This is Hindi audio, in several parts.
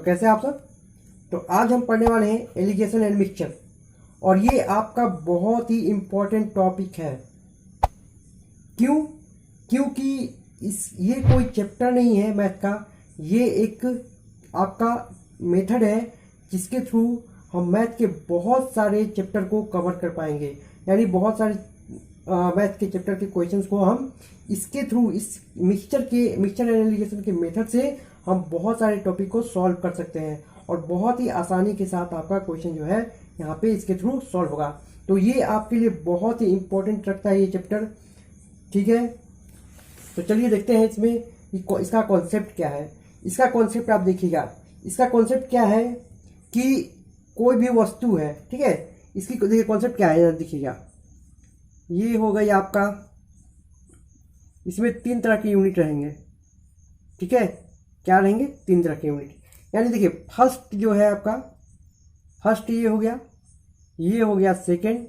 कैसे आप सब। तो आज हम पढ़ने वाले हैं एलिगेशन एंड मिक्सचर, और ये आपका बहुत ही इम्पोर्टेंट टॉपिक है। क्यों? क्योंकि ये कोई चैप्टर नहीं है मैथ का, ये एक आपका मेथड है जिसके थ्रू हम मैथ के बहुत सारे चैप्टर को कवर कर पाएंगे। यानी बहुत सारे मैथ के चैप्टर के क्वेश्चंस को हम इसके थ्रू, इस मिक्सचर एनालिसिस के मेथड से हम बहुत सारे टॉपिक को सॉल्व कर सकते हैं, और बहुत ही आसानी के साथ आपका क्वेश्चन जो है यहाँ पे इसके थ्रू सॉल्व होगा। तो ये आपके लिए बहुत ही इंपॉर्टेंट रखता है ये चैप्टर, ठीक है। तो चलिए देखते हैं इसमें इसका कॉन्सेप्ट क्या है। इसका कॉन्सेप्ट आप देखिएगा, इसका कॉन्सेप्ट क्या है कि कोई भी वस्तु है, ठीक है, इसकी देखिए कॉन्सेप्ट क्या है, देखिएगा। ये हो गई आपका, इसमें 3 तरह के यूनिट रहेंगे, ठीक है। क्या रहेंगे? 3 तरह के यूनिट। यानी देखिए फर्स्ट जो है आपका, फर्स्ट ये हो गया, ये हो गया सेकंड,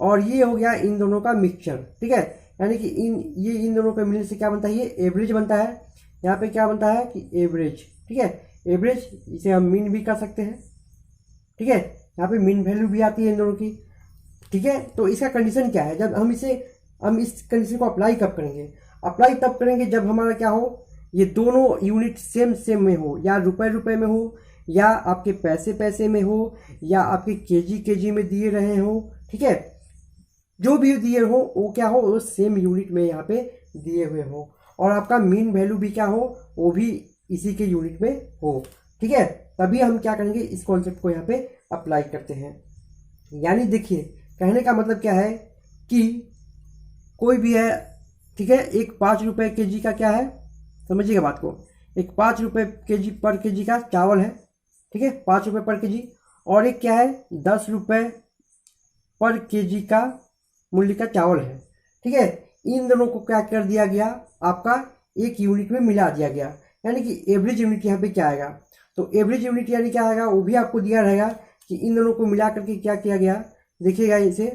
और ये हो गया इन दोनों का मिक्सचर, ठीक है। यानी कि इन दोनों के मिलने से क्या बनता है? ये एवरेज बनता है। यहाँ पे क्या बनता है कि एवरेज, ठीक है। एवरेज, इसे हम मीन भी कर सकते हैं, ठीक है। यहाँ पे मीन वैल्यू भी आती है इन दोनों की, ठीक है। तो इसका कंडीशन क्या है? जब हम इस कंडीशन को अप्लाई कब करेंगे? अप्लाई तब करेंगे जब हमारा क्या हो, ये दोनों यूनिट सेम में हो, या रुपए में हो, या आपके पैसे में हो, या आपके केजी में दिए रहे हो, ठीक है। जो भी दिए हो वो क्या हो, वो सेम यूनिट में यहाँ पे दिए हुए हो, और आपका मीन वैल्यू भी क्या हो, वो भी इसी के यूनिट में हो, ठीक है। तभी हम क्या करेंगे, इस कॉन्सेप्ट को यहाँ पे अप्लाई करते हैं। यानी देखिए कहने का मतलब क्या है कि कोई भी है, ठीक है, एक 5 रुपये केजी का क्या है, समझिएगा बात को, एक 5 रुपये पर केजी का चावल है, ठीक है, 5 रुपये पर केजी। और एक क्या है, 10 रुपये पर केजी का मूल्य का चावल है, ठीक है। इन दोनों को क्या कर दिया गया, आपका एक यूनिट में मिला दिया गया। यानी कि एवरेज यूनिट यहाँ पे क्या आएगा, तो एवरेज यूनिट यानी क्या आएगा, वो भी आपको दिया रहेगा कि इन दोनों को मिला करके क्या किया गया। देखिएगा इसे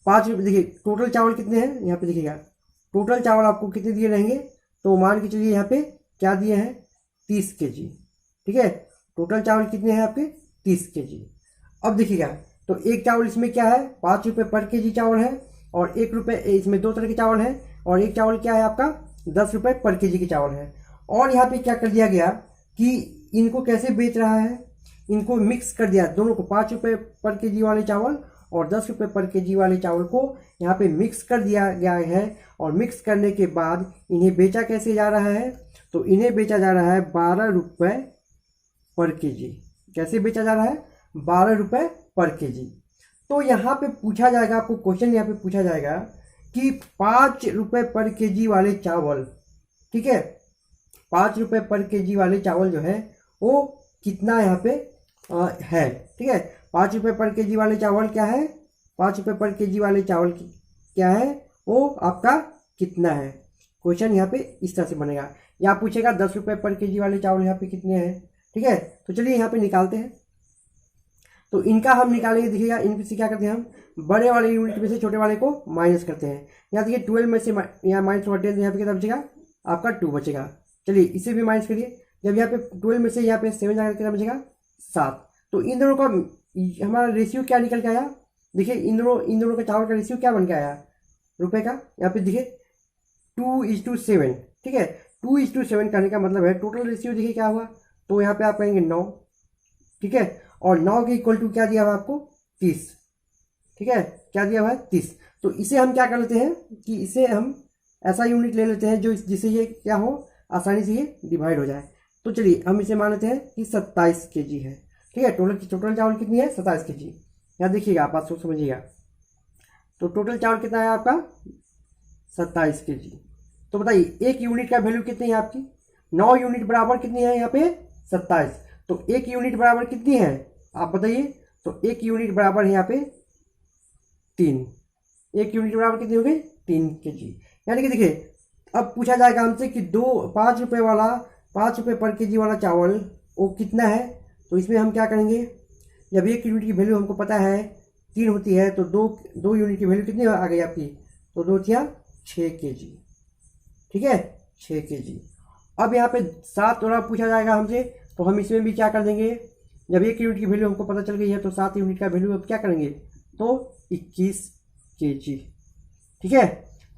5 रुपये, देखिए टोटल चावल कितने हैं यहाँ पे, देखिएगा टोटल चावल आपको कितने दिए रहेंगे, तो मान के चलिए यहाँ पे क्या दिए हैं, 30 केजी, ठीक है। टोटल चावल कितने हैं आपके, 30 केजी। अब देखिएगा तो एक चावल इसमें क्या है, 5 रुपये पर केजी चावल है, और 1 रुपये, इसमें 2 तरह के चावल है, और एक चावल क्या है आपका 10 रुपये पर केजी के चावल है। और यहाँ पे क्या कर दिया गया कि इनको कैसे बेच रहा है, इनको मिक्स कर दिया, दोनों को 5 रुपये पर केजी वाले चावल और 10 रुपये पर केजी वाले चावल को यहाँ पे मिक्स कर दिया गया है। और मिक्स करने के बाद इन्हें बेचा कैसे जा रहा है, तो इन्हें बेचा जा रहा है 12 रुपये पर केजी। कैसे बेचा जा रहा है, 12 रुपये पर केजी। तो यहाँ पे पूछा जाएगा, आपको क्वेश्चन यहाँ पे पूछा जाएगा कि 5 रुपये पर केजी वाले चावल, ठीक है, 5 रुपये पर केजी वाले चावल जो है वो कितना यहाँ पे है, ठीक है। 5 रुपये पर केजी वाले चावल क्या है, 5 रुपये पर केजी वाले चावल क्या है, वो आपका कितना है। क्वेश्चन यहाँ पे इस तरह से बनेगा, या पूछेगा 10 रुपये पर केजी वाले चावल यहाँ पे कितने हैं, ठीक है। तो चलिए यहाँ पे निकालते हैं। तो इनका हम निकालेंगे, देखिएगा इनमें से क्या करते हैं, हम बड़े वाले यूनिट में से छोटे वाले को माइनस करते हैं। यहाँ देखिए 12 में से यहाँ माइनस 10, यहाँ पे कितना बचेगा आपका 2 बचेगा। चलिए इसे भी माइनस करिए, जब यहाँ पे 12 में से यहाँ पे 7 जाकर कितना बचेगा 7। तो इन दोनों का हमारा रेशियो क्या निकल के आया, देखिए इन दोनों का चावल का रेशियो क्या बन के आया रुपए का। यहाँ पे देखिए 2:7, ठीक है। 2:7 करने का मतलब है टोटल रेशियो देखिए क्या हुआ, तो यहाँ पे आप कहेंगे 9, ठीक है। और 9 के इक्वल टू क्या दिया हुआ आपको 30, ठीक है, क्या दिया हुआ है 30। तो इसे हम क्या कर लेते हैं कि इसे हम ऐसा यूनिट ले लेते हैं जो जिससे ये क्या हो, आसानी से ये डिवाइड हो जाए। तो चलिए हम इसे मान लेते हैं कि 27 केजी है, ठीक है। टोटल चावल कितनी है, 27 केजी। यहाँ देखिएगा आप बात सोच समझिएगा, तो टोटल चावल कितना है आपका 27 केजी। तो बताइए एक यूनिट का वैल्यू कितनी है आपकी, 9 यूनिट बराबर कितनी है यहाँ पे 27। तो एक यूनिट बराबर कितनी है आप बताइए, तो एक यूनिट बराबर है यहाँ पे 3। एक यूनिट बराबर कितनी हो गई 3 केजी। यानी कि देखिए अब पूछा जाएगा हमसे कि 5 रुपये पर केजी वाला चावल वो कितना है। तो इसमें हम क्या करेंगे, जब एक यूनिट की वैल्यू हमको पता है 3 होती है, तो दो यूनिट की वैल्यू कितनी आ गई आपकी, तो 2 थिया 6 केजी, ठीक है, 6 केजी। अब यहाँ पे 7 और पूछा जाएगा हमसे, तो हम इसमें भी क्या कर देंगे, जब 1 यूनिट की वैल्यू हमको पता चल गई है तो 7 यूनिट का वैल्यू अब क्या करेंगे, तो 21 kg। ठीक है,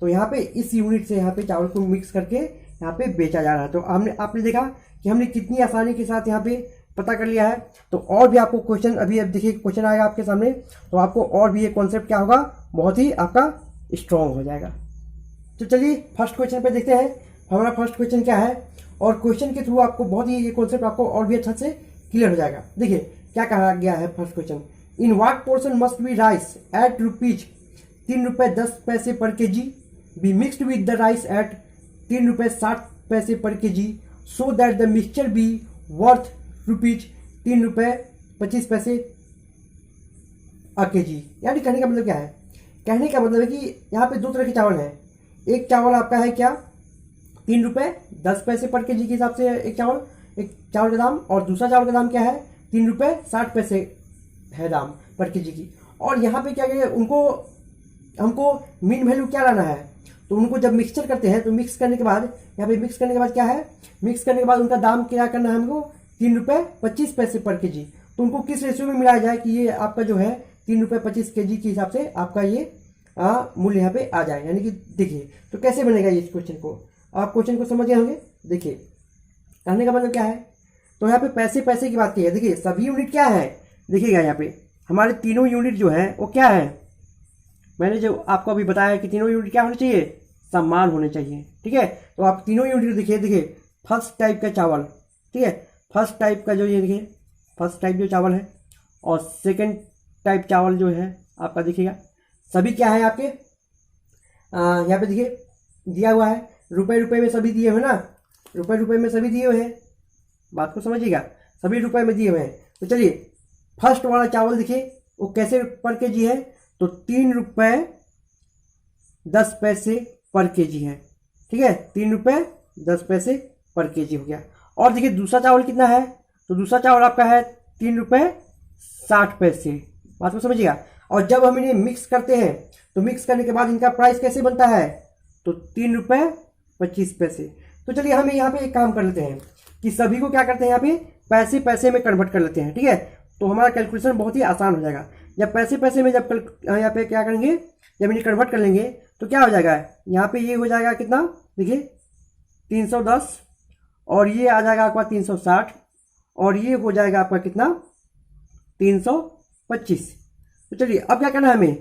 तो यहाँ पे इस यूनिट से यहाँ पे चावल को मिक्स करके यहाँ पे बेचा जा रहा है। तो आपने देखा कि हमने कितनी आसानी के साथ यहाँ पे पता कर लिया है। तो और भी आपको क्वेश्चन अभी अब देखिए क्वेश्चन आएगा आपके सामने, तो आपको और भी ये कॉन्सेप्ट क्या होगा, बहुत ही आपका स्ट्रॉन्ग हो जाएगा। तो चलिए फर्स्ट क्वेश्चन पे देखते हैं हमारा फर्स्ट क्वेश्चन क्या है, और क्वेश्चन के थ्रू आपको बहुत ही ये कॉन्सेप्ट आपको और भी अच्छा से क्लियर हो जाएगा। देखिए क्या कहा गया है first question, in what portion must be rice at rupees 3 रुपये 10 पैसे per K G be mixed with the rice at 3 रुपये 60 पैसे per K G so that the mixture be worth rupees 3 रुपये 25 पैसे अ के जी। यानी कहने का मतलब क्या है, कहने का मतलब है कि यहाँ पे 2 तरह के चावल हैं। एक चावल आपका है क्या 3 रुपये 10 पैसे पर के जी के हिसाब से एक चावल का दाम, और दूसरा चावल का दाम क्या है 3 रुपये 60 पैसे है दाम पर के जी की। और यहाँ पे क्या कहेंगे, हमको मीन वैल्यू क्या लाना है, तो उनको जब मिक्सचर करते हैं तो मिक्स करने के बाद यहाँ पे मिक्स करने के बाद क्या है, मिक्स करने के बाद उनका दाम क्या करना है हमको 3 रुपये 25 पैसे पर के जी। तो उनको किस रेशियो में मिलाया जाए कि ये आपका जो है 3 रुपये 25 के जी के हिसाब से आपका ये मूल्य यहाँ पे आ जाए। यानी कि देखिए तो कैसे बनेगा ये क्वेश्चन को, आप क्वेश्चन को समझ गए होंगे। देखिए कहने का मतलब क्या है, तो यहाँ पे पैसे पैसे की बात की है। देखिए सभी यूनिट क्या है, देखिएगा यहाँ पे हमारे तीनों यूनिट जो है वो क्या है, मैंने जो आपको अभी बताया कि तीनों यूनिट क्या होने चाहिए, समान होने चाहिए। ठीक है, तो आप तीनों यूनिट देखिए फर्स्ट टाइप का चावल, ठीक है, फर्स्ट टाइप का जो ये देखिए फर्स्ट टाइप जो चावल है, और सेकंड टाइप चावल जो है आपका देखिएगा सभी क्या है आपके यहाँ पे देखिए दिया हुआ है, रुपए में सभी दिए हुए ना, रुपए में सभी दिए हुए हैं, बात को समझिएगा, सभी रुपए में दिए हुए हैं। तो चलिए फर्स्ट वाला चावल देखिए वो कैसे पर के जी है, तो 3 रुपये 10 पैसे पर के जी है। ठीक है, 3 रुपये 10 पैसे पर के जी हो गया। और देखिए दूसरा चावल कितना है, तो दूसरा चावल आपका है 3 रुपये 60 पैसे, बात को समझिएगा। और जब हम इन्हें मिक्स करते हैं तो मिक्स करने के बाद इनका प्राइस कैसे बनता है, तो 3 रुपये 25 पैसे। तो चलिए हम यहाँ पे एक काम कर लेते हैं कि सभी को क्या करते हैं यहाँ पे पैसे पैसे में कन्वर्ट कर लेते हैं। ठीक है, तो हमारा कैलकुलेशन बहुत ही आसान हो जाएगा। जब पैसे पैसे में जब यहाँ पे क्या करेंगे, जब इन्हें कन्वर्ट कर लेंगे तो क्या हो जाएगा, यहाँ पे ये हो जाएगा कितना, देखिए 310, और ये आ जाएगा आपका 360, और ये हो जाएगा आपका कितना 325। तो चलिए अब क्या करना है हमें,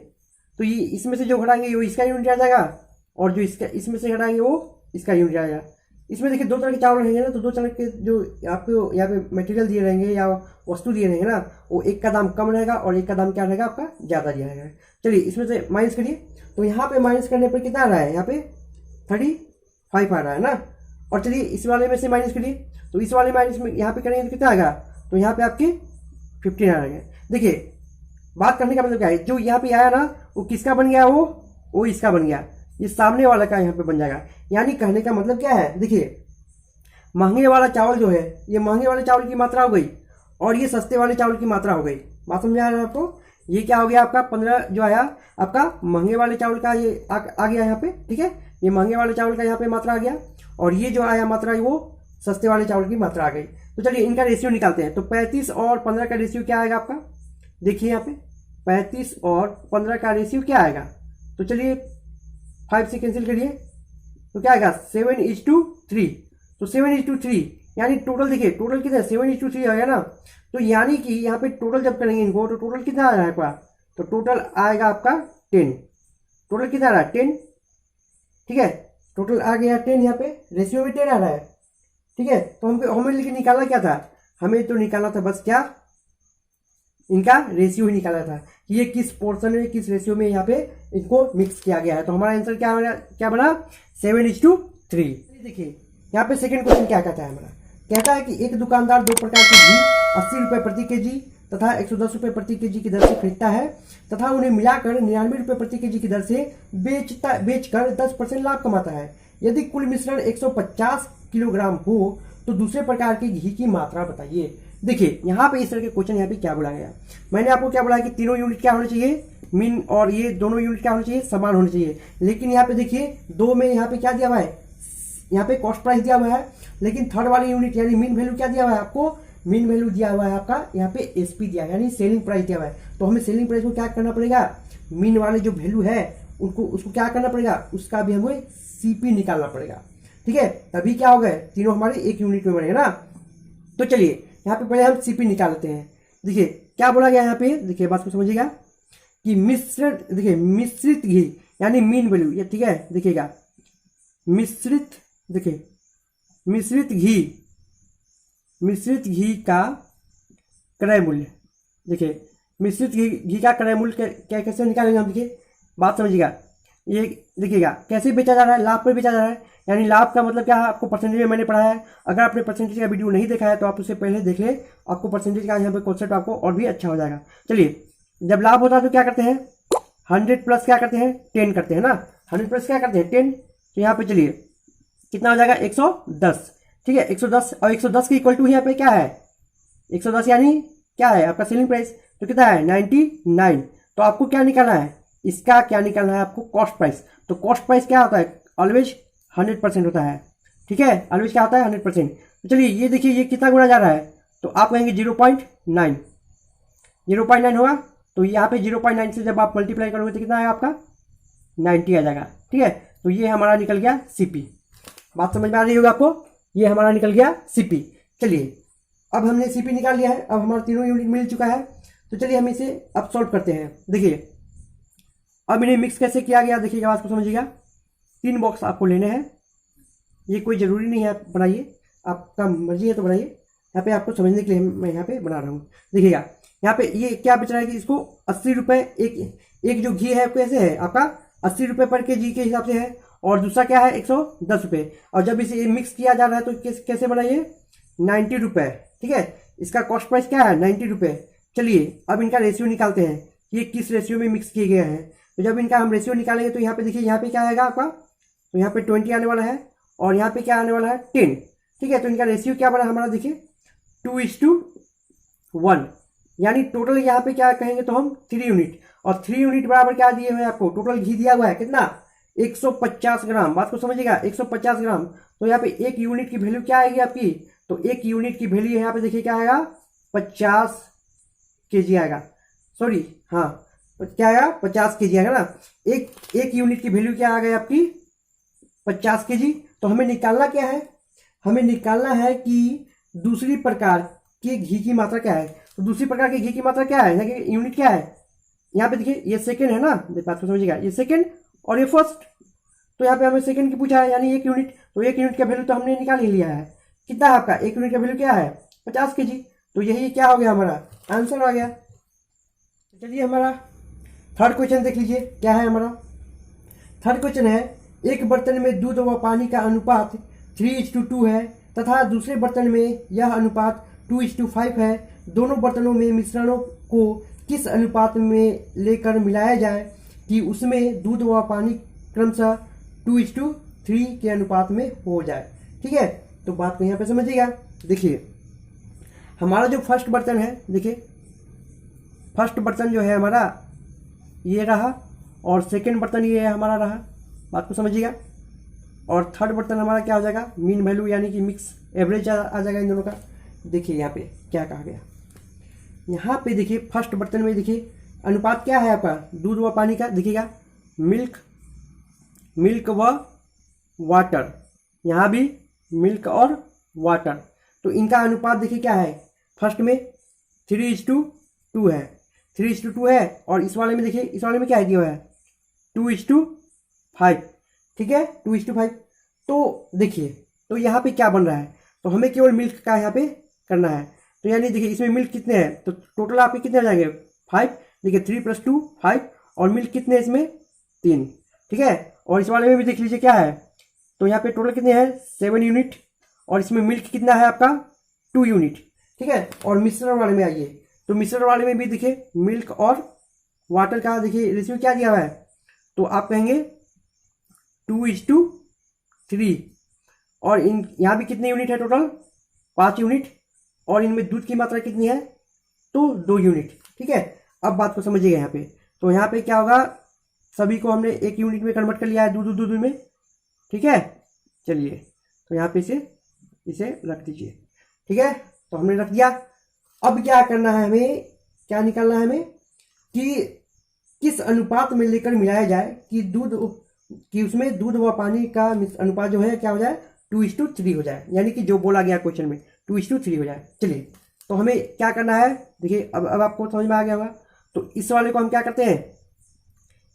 तो ये इसमें से जो घटाएंगे वो इसका यूनिट आ जाएगा, और जो इसका इसमें से घटाएंगे वो इसका यूनिट आ जाएगा। इसमें देखिए 2 तरह के चावल रहेंगे ना, तो 2 तरह के जो आपको यहाँ पे मटेरियल दिए रहेंगे या वस्तु दिए रहेंगे ना, वो एक का दाम कम रहेगा और एक का दाम क्या रहेगा आपका ज़्यादा दिया रहेगा। चलिए इसमें से माइनस करिए, तो यहाँ पे माइनस करने पर कितना आ रहा है, यहाँ पे 35 आ रहा है ना। और चलिए इस वाले में से माइनस करिए, तो इस वाले माइनस में यहाँ पे करेंगे तो कितना आएगा, तो यहाँ पे आपके 15 आ रहा। देखिए बात करने का मतलब क्या है, जो यहाँ पे आया ना वो किसका बन गया, वो इसका बन गया, ये सामने वाला का यहाँ पे बन जाएगा। यानी कहने का मतलब क्या है, देखिए महंगे वाला चावल जो है ये महंगे वाले चावल की मात्रा हो गई, और ये सस्ते वाले चावल की मात्रा हो गई। बात समझ आ रहा है आपको, ये क्या हो गया आपका 15 जो आया आपका महंगे वाले चावल का, ये आ गया यहाँ पे। ठीक है, ये महंगे वाले चावल का यहाँ पे मात्रा आ गया, और ये जो आया मात्रा वो सस्ते वाले चावल की मात्रा आ गई। तो चलिए इनका रेशियो निकालते हैं। तो 35 और 15 का रेशियो क्या आएगा आपका, देखिए यहाँ पे 35 और 15 का रेशियो क्या आएगा, तो चलिए 5 से कैंसिल करिए, तो क्या आएगा 7:3। तो 7:3 यानी टोटल देखिए टोटल कितना है 7:3 आएगा ना। तो यानी कि यहाँ पे टोटल जब करेंगे इनको तो टोटल कितना आ रहा है आपका, तो टोटल आएगा आपका 10। टोटल कितना आ रहा है 10। ठीक है, टोटल आ गया 10, यहाँ पे रेशियो भी 10 आ रहा है। ठीक है, तो हमें लेकिन निकाला क्या था, हमें तो निकालना था बस क्या, इनका रेशियो ही निकाला था कि ये किस पोर्शन में किस रेशियो में यहाँ पे इनको मिक्स किया गया है। तो हमारा आंसर क्या बना 7:3। देखिए यहाँ पे सेकंड क्वेश्चन क्या कहता है हमारा, कहता है कि एक दुकानदार 2 प्रकार के घी 80 रुपये प्रति केजी तथा 110 रुपये प्रति केजी की दर से खरीदता है तथा उन्हें मिलाकर 99 रुपये प्रति केजी की दर से बेचकर 10% लाभ कमाता है। यदि कुल मिश्रण 150 किलोग्राम हो तो दूसरे प्रकार के घी की मात्रा बताइए। देखिए यहाँ पे इस तरह के क्वेश्चन यहाँ पे क्या बोला गया, मैंने आपको क्या बोला कि तीनों यूनिट क्या होने चाहिए, मीन और ये दोनों यूनिट क्या होने चाहिए, समान होने चाहिए। लेकिन यहाँ पे देखिए 2 में यहाँ पे क्या दिया हुआ है, यहाँ पे कॉस्ट प्राइस दिया हुआ है, लेकिन थर्ड वाली यूनिट यानी मीन वैल्यू क्या दिया हुआ है आपको, मीन वैल्यू दिया हुआ है आपका यहाँ पे एसपी दिया है, यानी सेलिंग प्राइस दिया हुआ है। तो हमें सेलिंग प्राइस को क्या करना पड़ेगा, मीन वाले जो वैल्यू है उसको क्या करना पड़ेगा, उसका भी हमें सीपी निकालना पड़ेगा। ठीक है, तभी क्या हो गए, तीनों हमारे एक यूनिट में बनेगा ना। तो चलिए यहाँ पे पहले हम सीपी निकाल लेते हैं। देखिए क्या बोला गया यहाँ पे, देखिए बात को समझिएगा कि मिश्रित घी यानी मीन वैल्यू ये, ठीक है देखिएगा, मिश्रित घी का क्रय मूल्य, देखिए मिश्रित घी का क्रय मूल्य कैसे निकालेंगे हम, देखिए बात समझिएगा। ये देखिएगा कैसे बेचा जा रहा है, लाभ पर बेचा जा रहा है, यानी लाभ का मतलब क्या है, आपको परसेंटेज में मैंने पढ़ाया है। अगर आपने परसेंटेज का वीडियो नहीं देखा है तो आप उसे पहले देख ले, आपको परसेंटेज का यहाँ पे कॉन्सेप्ट आपको और भी अच्छा हो जाएगा। चलिए जब लाभ होता है तो क्या करते हैं, 100 प्लस क्या करते हैं 10 करते हैं ना, 100 प्लस क्या करते हैं 10। तो यहाँ पे चलिए कितना हो जाएगा 110, ठीक है 110, और 110 के इक्वल टू यहाँ पे क्या है 110 यानी क्या है आपका सेलिंग प्राइस, तो कितना है 99। तो आपको क्या निकालना है, इसका क्या निकालना है आपको कॉस्ट प्राइस। तो कॉस्ट प्राइस क्या होता है, ऑलवेज 100% होता है, ठीक है ऑलवेज क्या होता है 100%। तो चलिए ये देखिए ये कितना गुना जा रहा है, तो आप कहेंगे 0.9 होगा, तो यहाँ पे 0.9 से जब आप मल्टीप्लाई करोगे तो कितना आएगा आपका 90 आ जाएगा, ठीक है। तो ये हमारा निकल गया सीपी, बात समझ में आ रही होगी आपको, ये हमारा निकल गया सीपी। चलिए अब हमने सीपी निकाल लिया है, अब हमारा तीनों यूनिट मिल चुका है। तो चलिए हम इसे अब सॉल्व करते हैं। देखिए अब इन्हें मिक्स कैसे किया गया, देखिएगा बात को समझिएगा। 3 बॉक्स आपको लेने हैं, ये कोई ज़रूरी नहीं है आप बनाइए, आपका मर्जी है तो बनाइए, यहाँ पे आपको समझने के लिए मैं यहाँ पे बना रहा हूँ। देखिएगा यहाँ पे ये क्या बच रहा है कि इसको 80 रुपये एक जो घी है कैसे है आपका 80 रुपये पर kg के हिसाब से है, और दूसरा क्या है 110 रुपये। और जब इसे मिक्स किया जा रहा है तो कैसे बनाइए 90 रुपये, ठीक है। इसका कॉस्ट प्राइस क्या है 90 रुपये। चलिए अब इनका रेशियो निकालते हैं, ये किस रेशियो में मिक्स किए गए हैं। तो जब इनका हम रेशियो निकालेंगे तो यहाँ पे देखिए यहाँ पे क्या आएगा आपका, तो यहाँ पे 20 आने वाला है और यहाँ पे क्या आने वाला है 10, ठीक है। तो इनका रेशियो क्या बना हमारा, देखिए 2:1, यानी टोटल यहाँ पे क्या कहेंगे तो हम 3 यूनिट, और 3 यूनिट बराबर क्या दिए हुए हैं आपको, टोटल घी दिया हुआ है कितना 150 ग्राम, बात को समझिएगा 150 ग्राम। तो यहाँ पे एक यूनिट की वैल्यू क्या आएगी आपकी, तो एक यूनिट की वैल्यू यहाँ पे देखिए क्या आएगा 50 kg आएगा, सॉरी हाँ क्या आएगा 50 kg आएगा ना। एक यूनिट की वैल्यू क्या आ गई आपकी 50 kg। तो हमें निकालना क्या है, हमें निकालना है कि दूसरी प्रकार के घी की मात्रा क्या है। तो दूसरी प्रकार के घी की मात्रा क्या है, यहाँ की यूनिट क्या है, यहाँ पे देखिए ये सेकंड है ना, बात को समझिएगा ये सेकंड और ये फर्स्ट। तो यहाँ पे हमें सेकंड की पूछा है यानी 1 यूनिट, तो 1 यूनिट का वैल्यू तो हमने निकाल ही लिया है, कितना है आपका 1 यूनिट का वैल्यू क्या है 50 kg। तो यही क्या हो गया हमारा आंसर आ गया। चलिए हमारा थर्ड क्वेश्चन देख लीजिए क्या है हमारा। थर्ड क्वेश्चन है, एक बर्तन में दूध व पानी का अनुपात 3:2 है तथा दूसरे बर्तन में यह अनुपात 2:5 है। दोनों बर्तनों में मिश्रणों को किस अनुपात में लेकर मिलाया जाए कि उसमें दूध व पानी क्रमशः 2:3 के अनुपात में हो जाए, ठीक है। तो बात को यहाँ पे समझिएगा। देखिए हमारा जो फर्स्ट बर्तन है, देखिए फर्स्ट बर्तन जो है हमारा ये रहा, और सेकंड बर्तन ये हमारा रहा, बात को समझिएगा। और थर्ड बर्तन हमारा क्या हो जाएगा मीन वैल्यू यानी कि मिक्स एवरेज आ जाएगा इन दोनों का। देखिए यहाँ पे क्या कहा गया, यहाँ पे देखिए फर्स्ट बर्तन में देखिए अनुपात क्या है आपका दूध व पानी का, देखिएगा मिल्क व वाटर, यहाँ भी मिल्क और वाटर। तो इनका अनुपात देखिए क्या है, फर्स्ट में 3:2 है, 3:2 है, और इस वाले में देखिए इस वाले में क्या है दिया हुआ है 2:5, ठीक है 2:5। तो देखिए तो यहाँ पे क्या बन रहा है, तो हमें केवल मिल्क का यहाँ पे करना है। तो यानी देखिए इसमें मिल्क कितने हैं, तो टोटल आपके कितने आ जाएंगे 5, देखिए 3 + 2 5, और मिल्क कितने इसमें 3, ठीक है। और इस वाले में भी देख लीजिए क्या है, तो यहाँ पे टोटल कितने हैं 7 यूनिट, और इसमें मिल्क कितना है आपका 2 यूनिट, ठीक है। और मिश्रण वाले में आइए, तो मिश्रण वाले में भी देखिए मिल्क और वाटर का देखिए रेशियो क्या दिया हुआ है, तो आप कहेंगे 2:3, और इन यहाँ भी कितने यूनिट है टोटल 5 यूनिट, और इनमें दूध की मात्रा कितनी है तो 2 यूनिट, ठीक है। अब बात को समझिएगा यहाँ पे, तो यहाँ पे क्या होगा सभी को हमने 1 यूनिट में कन्वर्ट कर लिया है दूध में, ठीक है। चलिए तो यहाँ पे इसे इसे रख दीजिए। ठीक है, तो हमने रख दिया। अब क्या करना है हमें, क्या निकालना है हमें कि किस अनुपात में लेकर मिलाया जाए कि उसमें दूध व पानी का अनुपात जो है क्या हो जाए 2:3 हो जाए, यानी कि जो बोला गया क्वेश्चन में 2:3 हो जाए। चलिए, तो हमें क्या करना है, देखिए अब आपको समझ में आ गया होगा। तो इस वाले को हम क्या करते हैं,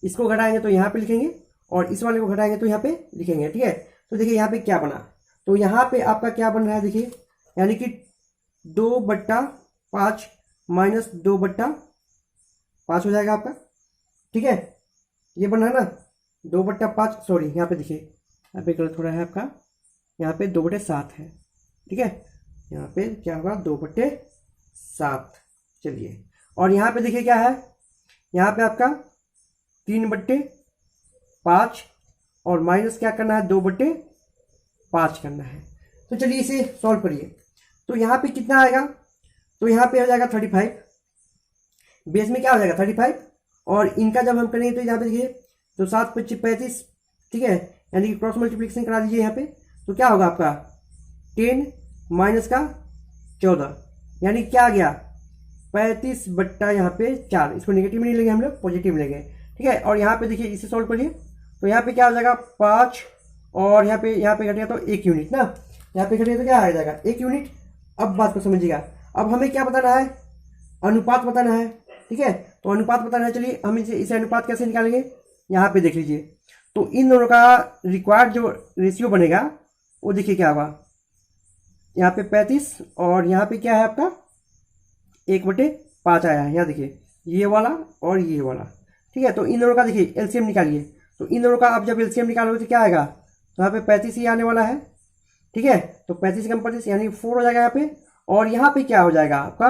इसको घटाएंगे तो यहाँ पे लिखेंगे और इस वाले को घटाएंगे तो यहाँ पे लिखेंगे। ठीक है, तो देखिए यहाँ पे क्या बना, तो यहाँ पे आपका क्या बन रहा है, देखिए यानी कि 2/5 माइनस 2/5 हो जाएगा आपका। ठीक है, ये बन रहा है ना 2/5, सॉरी यहाँ पे देखिए, यहाँ पे गलत हो रहा है आपका, यहाँ पे 2/7 है। ठीक है, यहाँ पे क्या होगा 2/7। चलिए, और यहाँ पे देखिए क्या है, यहाँ पे आपका 3/5 और माइनस क्या करना है 2/5 करना है। तो चलिए इसे सॉल्व करिए। तो यहाँ पे कितना आएगा, तो यहाँ पे हो जाएगा 35, बेस में क्या हो जाएगा 35, और इनका जब हम करेंगे तो यहाँ पे देखिए तो 7×5 = 35। ठीक है, यानी कि क्रॉस मल्टीप्लिकेशन करा दीजिए यहाँ पे, तो क्या होगा आपका 10 माइनस का 14, यानी क्या आ गया 35 यहाँ पे 4। इसको नेगेटिव में नहीं लेंगे हम लोग, पॉजिटिव में लेंगे। ठीक है, और यहाँ पे देखिए इसे सॉल्व करिए, तो यहाँ पे क्या हो जाएगा 5, और यहाँ पे घटेगा तो 1 यूनिट ना, यहाँ पे घटेगा तो क्या आ जाएगा 1 यूनिट। अब बात को समझिएगा, अब हमें क्या बताना है, अनुपात बताना है। ठीक है, तो अनुपात बताना है। चलिए हम इसे अनुपात कैसे निकालेंगे, यहाँ पे देख लीजिए। तो इन दोनों का रिक्वायर्ड जो रेशियो बनेगा वो देखिए क्या होगा, यहाँ पे 35 और यहाँ पे क्या है आपका 1/5 आया है। यहाँ देखिए ये वाला और ये वाला। ठीक है, तो इन दोनों का देखिए एलसीएम निकालिए। तो इन दोनों का आप जब एलसीएम निकालोगे तो क्या आएगा, तो यहाँ पे 35 ही आने वाला है। ठीक है, तो 35 कम 35 यानी 4 हो जाएगा यहाँ पे, और यहाँ पे क्या हो जाएगा आपका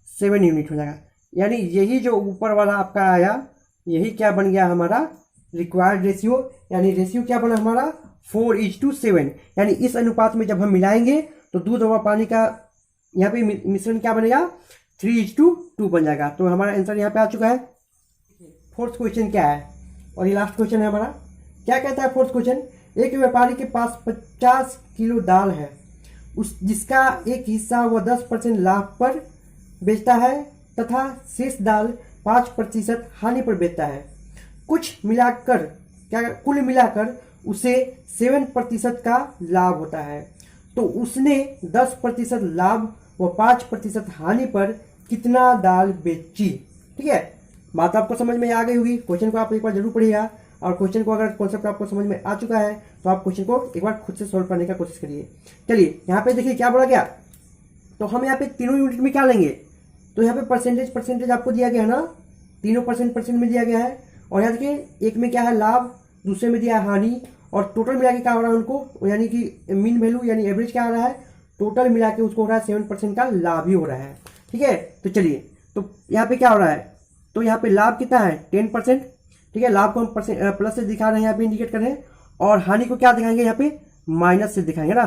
7 यूनिट हो जाएगा। यानी यही जो ऊपर वाला आपका आया, यही क्या बन गया हमारा रिक्वायर्ड रेशियो, यानी रेशियो क्या बना हमारा 4:7। यानी इस अनुपात में जब हम मिलाएंगे तो दूध और पानी का यहाँ पे मिश्रण क्या बनेगा 3:2 बन जाएगा। तो हमारा आंसर यहाँ पे आ चुका है। फोर्थ क्वेश्चन क्या है, और ये लास्ट क्वेश्चन है हमारा। क्या कहता है फोर्थ क्वेश्चन, एक व्यापारी के पास 50 किलो दाल है, जिसका एक हिस्सा वह 10% लाभ पर बेचता है तथा शेष दाल 5% हानि पर बेचता है। कुल मिलाकर उसे 7% का लाभ होता है। तो उसने 10% लाभ व 5% हानि पर कितना दाल बेची। ठीक है, बात आपको समझ में आ गई होगी। क्वेश्चन को आप एक बार जरूर पढ़िएगा, और क्वेश्चन को अगर कॉन्सेप्ट आपको समझ में आ चुका है तो आप क्वेश्चन को एक बार खुद से सॉल्व करने का कोशिश करिए। चलिए यहाँ पे देखिए क्या बोला गया, तो हम यहाँ पे तीनों यूनिट में क्या लेंगे, तो यहाँ पे परसेंटेज आपको दिया गया है ना, तीनों परसेंट में दिया गया है। और यहाँ देखिए एक में क्या है लाभ, दूसरे में दिया है हानि, और टोटल मिला के क्या हो रहा है उनको, यानी कि मीन वैल्यू यानी एवरेज क्या आ रहा है, टोटल मिला के उसको हो रहा है 7% का लाभ ही हो रहा है। ठीक है, तो चलिए, तो यहाँ पे क्या हो रहा है, तो यहाँ पे लाभ कितना है 10%। ठीक है, लाभ को हम प्लस से दिखा रहे हैं, यहाँ पे इंडिकेट कर रहे हैं, और हानि को क्या दिखाएंगे यहाँ पे माइनस से दिखाएंगे ना।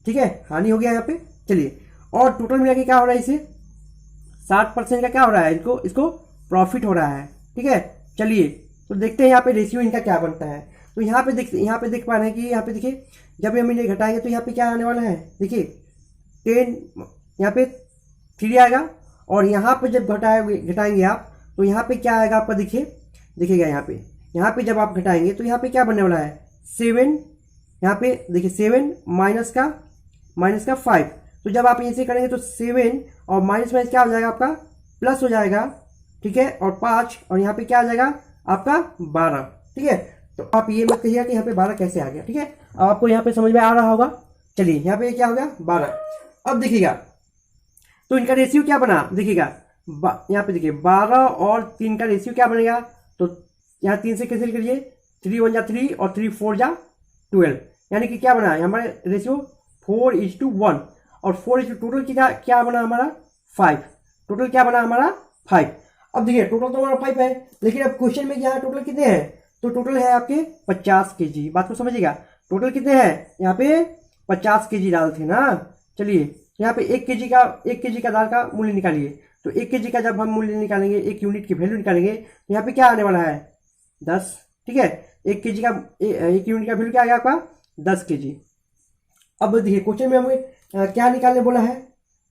ठीक है, हानि हो गया यहाँ पे। चलिए, और टोटल मिला के क्या हो रहा है, इसे 60% का क्या हो रहा है, इसको प्रॉफिट हो रहा है। ठीक है, चलिए तो देखते हैं यहाँ पे रेशियो इनका क्या बनता है। तो यहाँ पे देख पा रहे हैं कि यहाँ पे देखिए जब हम इन्हें घटाएंगे तो यहाँ पे क्या आने वाला है, देखिए 10 यहाँ पे 3 आएगा, और यहाँ पे जब घटाएंगे आप तो यहाँ पे क्या आएगा आपका, देखिएगा यहाँ पे जब आप घटाएंगे तो यहाँ पे क्या बनने वाला है 7, यहाँ पे देखिए 7 माइनस का 5। तो जब आप ऐसे करेंगे तो 7 और माइनस क्या हो जाएगा आपका प्लस हो जाएगा। ठीक है, और 5 और यहाँ पे क्या आ जाएगा आपका 12। ठीक है, तो आप ये मत कहिएगा कि यहाँ पे 12 कैसे आ गया। ठीक है, अब आपको यहाँ पे समझ में आ रहा होगा। चलिए यहाँ पे क्या हो गया 12। अब देखिएगा तो इनका रेशियो क्या बना, देखिएगा यहाँ पे देखिए 12 और 3 का रेशियो क्या बनेगा, तो यहाँ 3 से कैंसिल करिए, 3 1 जा 3 और 3 4 जा 12, यानी कि क्या बना हमारे रेशियो 4:1, और 4 टोटल क्या बना हमारा 5, टोटल क्या बना हमारा 5। अब देखिए टोटल तो हमारा 5 है, लेकिन अब क्वेश्चन में यहाँ टोटल कितने हैं, तो टोटल है आपके 50 kg। बात को समझिएगा, टोटल कितने हैं यहाँ पे 50 kg दाल थे ना। चलिए यहाँ पे 1 kg का दाल का मूल्य निकालिए। तो 1 kg का जब हम मूल्य निकालेंगे, 1 यूनिट की वैल्यू निकालेंगे, तो यहाँ पे क्या आने वाला है 10। ठीक है, 1 यूनिट का वैल्यू क्या आ गया आपका 10 kg। अब देखिए क्वेश्चन में हमें क्या निकालने बोला है,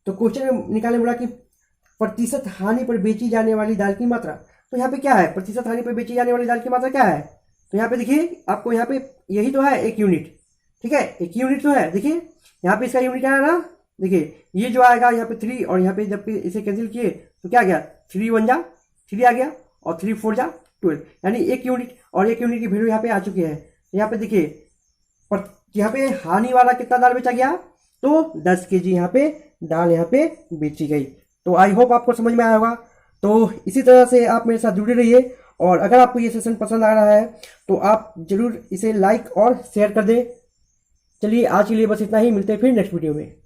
तो क्वेश्चन में निकालने बोला कि प्रतिशत हानि पर बेची जाने वाली दाल की मात्रा। तो यहाँ पे क्या है, प्रतिशत हानि पर बेची जाने वाली दाल की मात्रा क्या है, तो यहाँ पे देखिए आपको यहाँ पे यही तो है 1 यूनिट, ठीक है, 1 यूनिट तो है। देखिए यहाँ पे इसका यूनिट क्या है ना, देखिए ये जो आएगा यहाँ पे 3 और यहाँ पे जब इसे कैंसिल किए तो क्या गया, 3 1 जा 3 आ गया और 3 4 जा 12, यानी 1 यूनिट, और 1 यूनिट की वैल्यू यहाँ पे आ चुकी है। यहाँ पे देखिए पर यहाँ पे हानि वाला कितना दाल बेचा गया, तो 10 केजी यहाँ पे दाल यहाँ पे बेची गई। तो आई होप आपको समझ में आया होगा। तो इसी तरह से आप मेरे साथ जुड़े रहिए, और अगर आपको ये सेशन पसंद आ रहा है तो आप जरूर इसे लाइक और शेयर कर दें। चलिए आज के लिए बस इतना ही, मिलते हैं फिर नेक्स्ट वीडियो में।